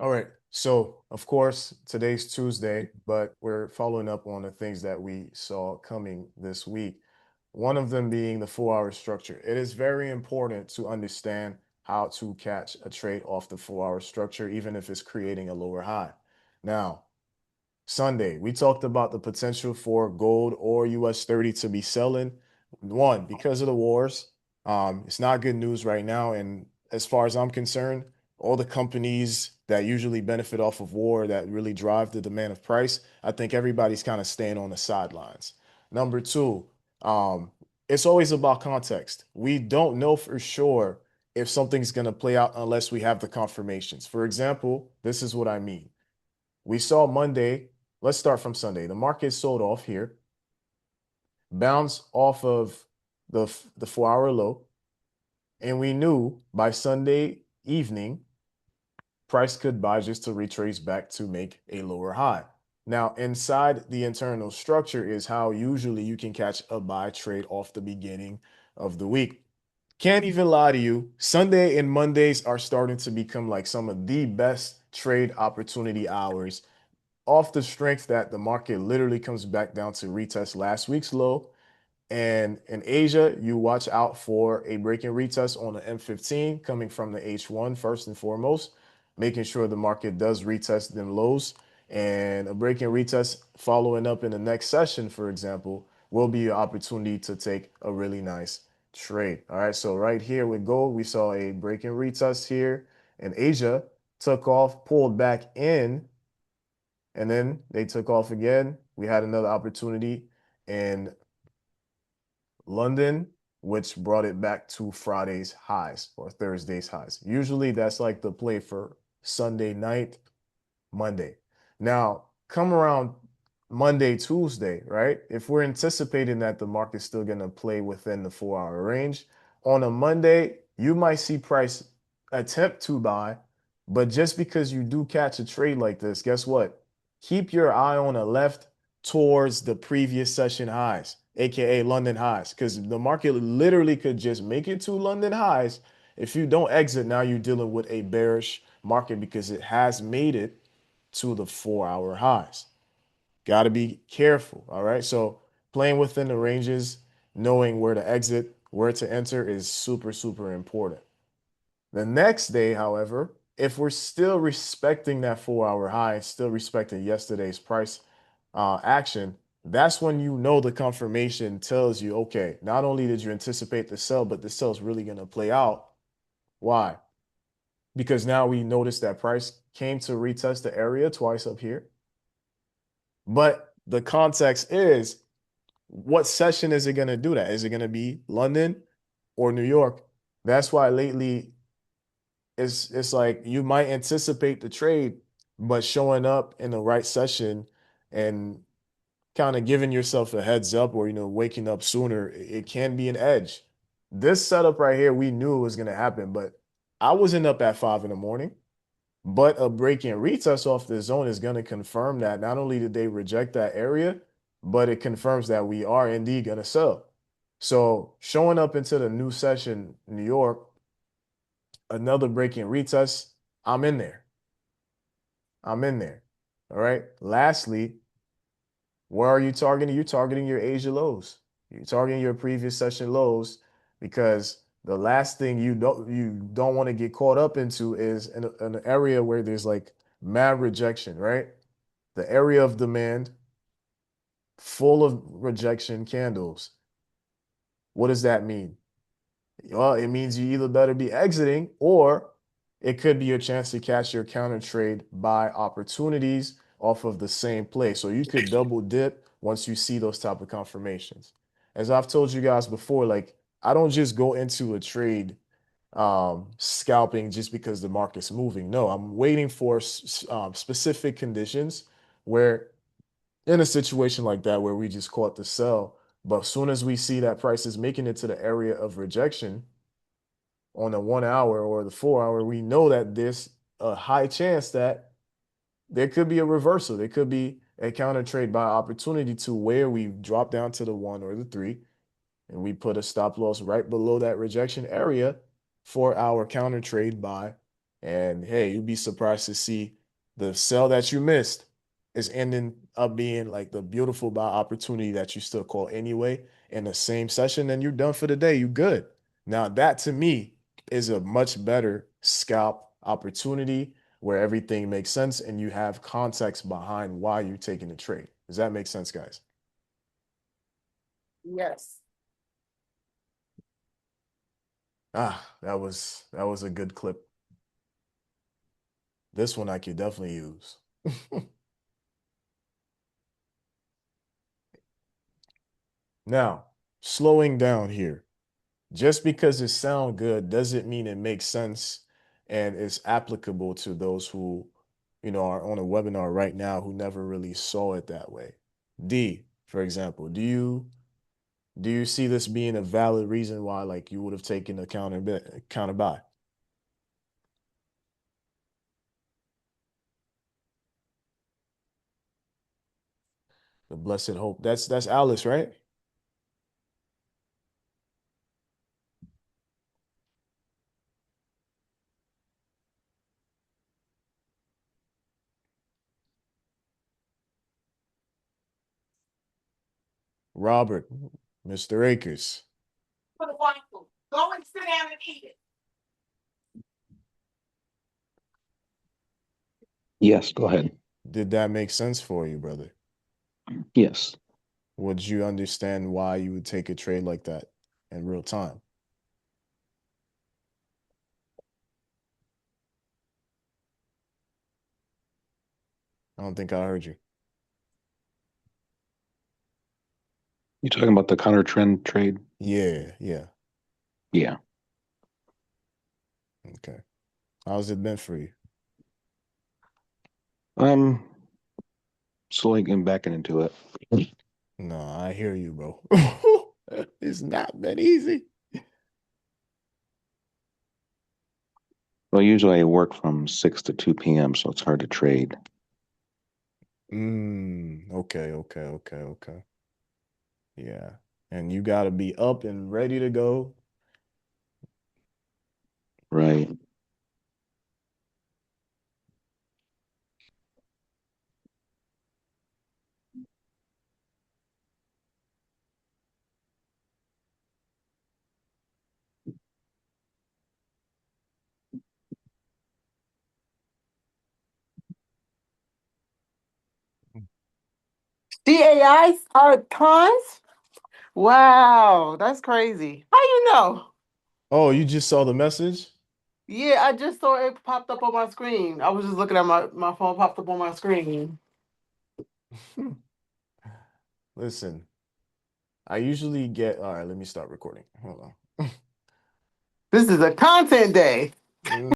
All right. So, of course, today's Tuesday, but we're following up on the things that we saw coming this week. One of them being the 4 hour structure. It is very important to understand how to catch a trade off the 4 hour structure, even if it's creating a lower high. Now, Sunday, we talked about the potential for gold or US 30 to be selling. One, because of the wars. It's not good news right now. And as far as I'm concerned, all the companies that usually benefit off of war that really drive the demand of price, I think everybody's kind of staying on the sidelines. Number two, um, it's always about context. We don't know for sure if something's going to play out unless we have the confirmations. For example, this is what I mean. We saw Monday. Let's start from Sunday. The market sold off here, bounced off of the 4 hour low, and we knew by Sunday evening price could buy just to retrace back to make a lower high. Now, inside the internal structure is how usually you can catch a buy trade off the beginning of the week. Can't even lie to you. Sunday and Mondays are starting to become like some of the best trade opportunity hours off the strength that the market literally comes back down to retest last week's low. And in Asia, you watch out for a break and retest on the M15 coming from the H1 first and foremost, making sure the market does retest them lows. And a break and retest following up in the next session, for example, will be an opportunity to take a really nice trade. All right, so right here with gold, we saw a break and retest here. And Asia took off, pulled back in, and then they took off again. We had another opportunity in London, which brought it back to Friday's highs or Thursday's highs. Usually that's like the play for Sunday night, Monday. Now, come around Monday, Tuesday, right? If we're anticipating that the market's still going to play within the 4 hour range, on a Monday, you might see price attempt to buy, but just because you do catch a trade like this, guess what? Keep your eye on the left towards the previous session highs, aka London highs, because the market literally could just make it to London highs. If you don't exit, now you're dealing with a bearish market because it has made it to the 4 hour highs. Got to be careful. All right. So playing within the ranges, knowing where to exit, where to enter is super, super important. The next day, however, if we're still respecting that 4 hour high, still respecting yesterday's price action, that's when you know the confirmation tells you, okay, not only did you anticipate the sell, but the sell is really going to play out. Why? Because now we notice that price came to retest the area twice up here. But the context is what session is it going to do that? Is it going to be London or New York? That's why lately it's like you might anticipate the trade, but showing up in the right session and kind of giving yourself a heads up or waking up sooner, it can be an edge. This setup right here, we knew it was going to happen, but I wasn't up at 5 in the morning. But a break in retest off the zone is going to confirm that not only did they reject that area, but it confirms that we are indeed going to sell. So showing up into the new session, New York, another break in retest, I'm in there. I'm in there. All right. Lastly, where are you targeting? You're targeting your Asia lows. You're targeting your previous session lows because the last thing you don't want to get caught up into is an area where there's like mad rejection, right? The area of demand full of rejection candles. What does that mean? Well, it means you either better be exiting or it could be your chance to catch your counter trade by opportunities off of the same play. So you could double dip once you see those type of confirmations. As I've told you guys before, like I don't just go into a trade scalping just because the market's moving. No, I'm waiting for specific conditions where in a situation like that where we just caught the sell, but as soon as we see that price is making it to the area of rejection, on the 1 hour or the 4 hour, we know that there's a high chance that there could be a reversal. There could be a counter trade by opportunity to where we drop down to the 1 or the 3 and we put a stop loss right below that rejection area for our counter trade by And hey, you'd be surprised to see the sell that you missed is ending up being like the beautiful buy opportunity that you still call anyway in the same session, and you're done for the day. You good. Now that to me is a much better scalp opportunity where everything makes sense and you have context behind why you're taking the trade. Does that make sense, guys? Yes. That was a good clip. This one I could definitely use. Now, slowing down here. Just because it sounds good doesn't mean it makes sense and is applicable to those who, are on a webinar right now who never really saw it that way. D, for example, do you see this being a valid reason why like you would have taken a counter buy? The blessed hope. That's Alice, right? Robert, Mr. Akers. For the waffle. Go and sit down and eat it. Yes, go ahead. Did that make sense for you, brother? Yes. Would you understand why you would take a trade like that in real time? I don't think I heard you. You talking about the counter trend trade? Yeah, yeah. Yeah. Okay. How's it been for you? I'm slowly getting back into it. No, I hear you, bro. It's not been easy. Well, usually I work from 6 to 2 p.m., so it's hard to trade. Okay, okay, okay, okay. Yeah. And you got to be up and ready to go. Right. DAIs are tons? Wow, that's crazy. How you know? Oh, you just saw the message? Yeah, I just saw it popped up on my screen. I was just looking at my phone popped up on my screen. Listen, I usually get, all right, let me start recording. Hold on. This is a content day.